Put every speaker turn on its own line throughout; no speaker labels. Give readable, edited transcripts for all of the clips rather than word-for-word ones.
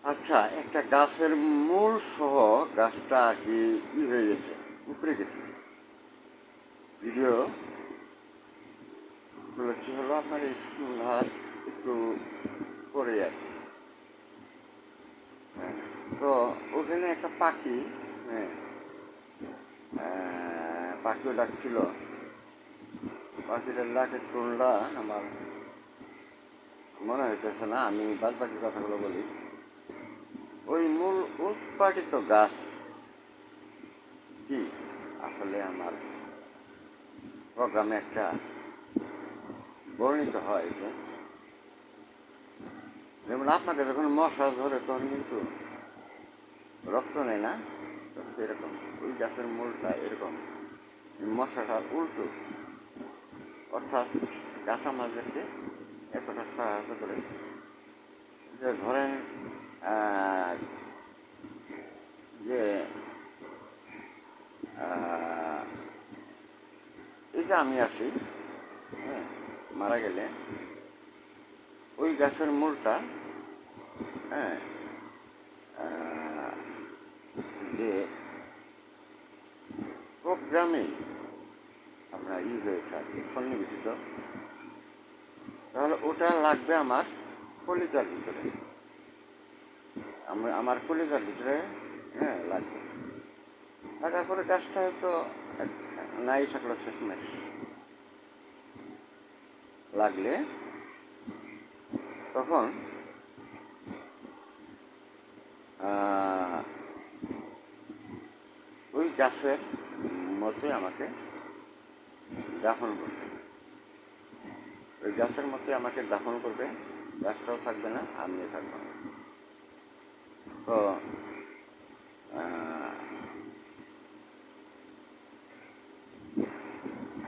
আচ্ছা, একটা গাছের মূল সহ গাছটা আর কি হয়ে গেছে, উপরে গেছে। ভিডিও তুলেছি হলো আপনার স্কুল হাত একটু পরে আর কি। হ্যাঁ, তো ওখানে একটা পাখি, হ্যাঁ, পাখিও ডাকছিল। পাখিটার ডাকের টোনটা আমার মনে হইতেছে না, আমি বাদ বাকি কথাগুলো বলি। ওই মূল উৎপাদিত গাছ কি আসলে আমার প্রোগ্রামে একটা বর্ণিত হয় যে, যেমন আপনাকে যখন মশা ধরে তখন কিন্তু রক্ত নেয় না, তো সেরকম ওই গাছের মূলটা এরকম, মশাটার উল্টো। অর্থাৎ গাছ আমাদেরকে এতটা সহায়তা করে যে ধরেন যে এটা আমি আছি, হ্যাঁ, মারা গেলে ওই গাছের মূলটা, হ্যাঁ, যে প্রোগ্রামে আপনার হয়েছে আর কি সন্নিবেশিত, তাহলে ওটা লাগবে আমার কলিজার ভিতরে, আমার কলিজার ভিতরে, হ্যাঁ, লাগবে। লাগার পরে গাছটা হয়তো নাই থাকলো শেষমেশ, লাগলে তখন ওই গাছের মতে আমাকে দাফন করবে, ওই গাছের মতে আমাকে দাফন করবে। গাছটাও থাকবে না, আমিও থাকবো না। তো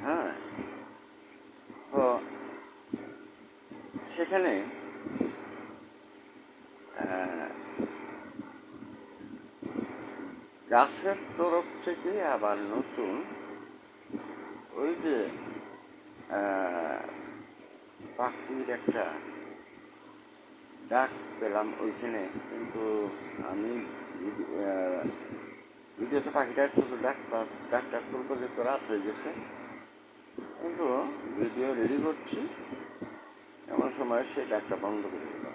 হ্যাঁ, তো সেখানে গাছের তরফ থেকে আবার নতুন ওই যে পাখির একটা ডাক পেলাম ওইখানে, কিন্তু আমি ভিডিওতে পাখিটার শুধু ডাকটা তুলতে যেতে রাত হয়ে গেছে, কিন্তু ভিডিও রেডি করছি এমন সময় সে ডাকটা বন্ধ করে দিল।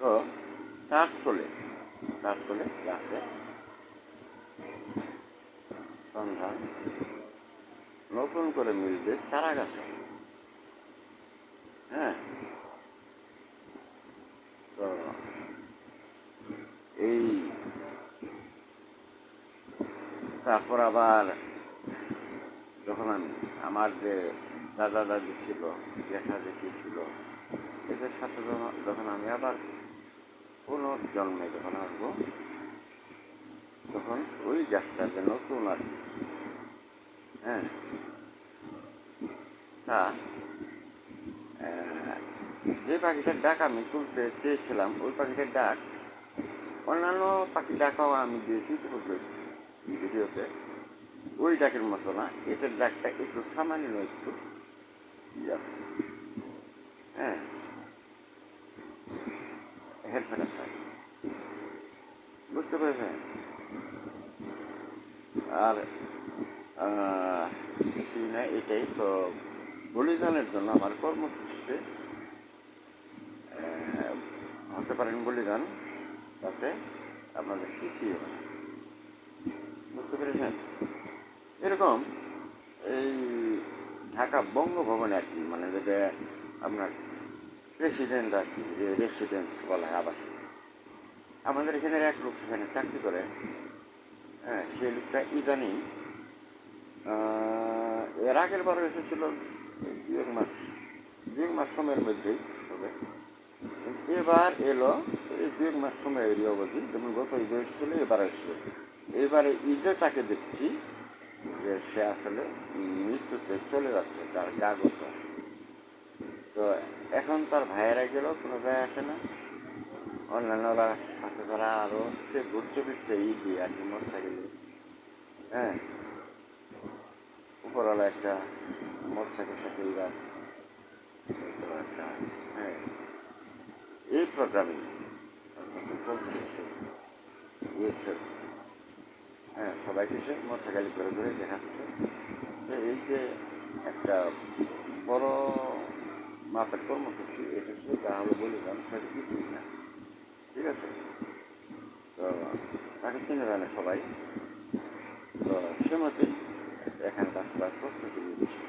তো তার তোলে গাছে সন্ধান নতুন করে মিলবে চারা গাছে। হ্যাঁ, তো এই তারপর আবার যখন আমি আমার যে দাদা দাদি ছিল, জ্যাঠা জেঠি ছিল, এদের সাথে যখন আমি আবার পুনর্জন্মে যখন আসবো, তখন ওই গাছটা যে নতুন আর কি, হ্যাঁ, তা যে পাখিটার ডাক আমি তুলতে চেয়েছিলাম, ওই পাখিটার ডাক অন্যান্য পাখির ডাকাও আমি দিয়েছি ভিডিওতে, ওই ডাকের মতো না। এটার ডাকটা একটু সামান্য একটু আছে, হ্যাঁ, হেরফের আছে, বুঝতে পেরেছেন? আর কিছুই না, এটাই তো বলিদানের জন্য আমার কর্মসূচিতে হতে পারেন বলিদান, তাতে আপনাদের কিছুই হবে না, বুঝতে পেরেছেন? এরকম এই ঢাকা বঙ্গভবনে আর কি, মানে যেটা আপনার প্রেসিডেন্ট আর কি, রেসিডেন্স বলা হয়, আবাসিক, আমাদের এখানে এক লোক সেখানে চাকরি করে। হ্যাঁ, সেই লোকটা ইদানিং এর আগের বারও এসেছিল দু এক মাস সময়ের মধ্যেই হবে। এবার এলো এই দু এক মাস সময়েরই অবধি, যেমন গত ঈদে এসেছিল, এবার এসেছে। এবারে ঈদে তাকে দেখছি যে সে আসলে মৃত্যুতে চলে যাচ্ছে, তার গাগত। তো এখন তার ভাইয়েরা গেলেও কোনো যায় আসে না, অন্যান্যরা সাথে তারা আরও সে ঘুরছে ফিরছে ঈদে আর কি, মোটরসাইকেলে, হ্যাঁ, উপরওয়ালা একটা মোটরসাইকেল থাকে এইবার একটা, হ্যাঁ, এই প্রোগ্রামে চলছে কিন্তু ইয়েছে, হ্যাঁ, সবাইকে সে মোটরসাইকেল ঘুরে ঘুরে দেখাচ্ছে যে এই যে একটা বড় মাপের কর্মসূচি এসেছে, তাহলে বলিলাম সেটা কিছুই না, ঠিক আছে। তো তাকে চিনে জানে সবাই, তো সে মতেই এখানকার সবাই প্রস্তুতি নিচ্ছে।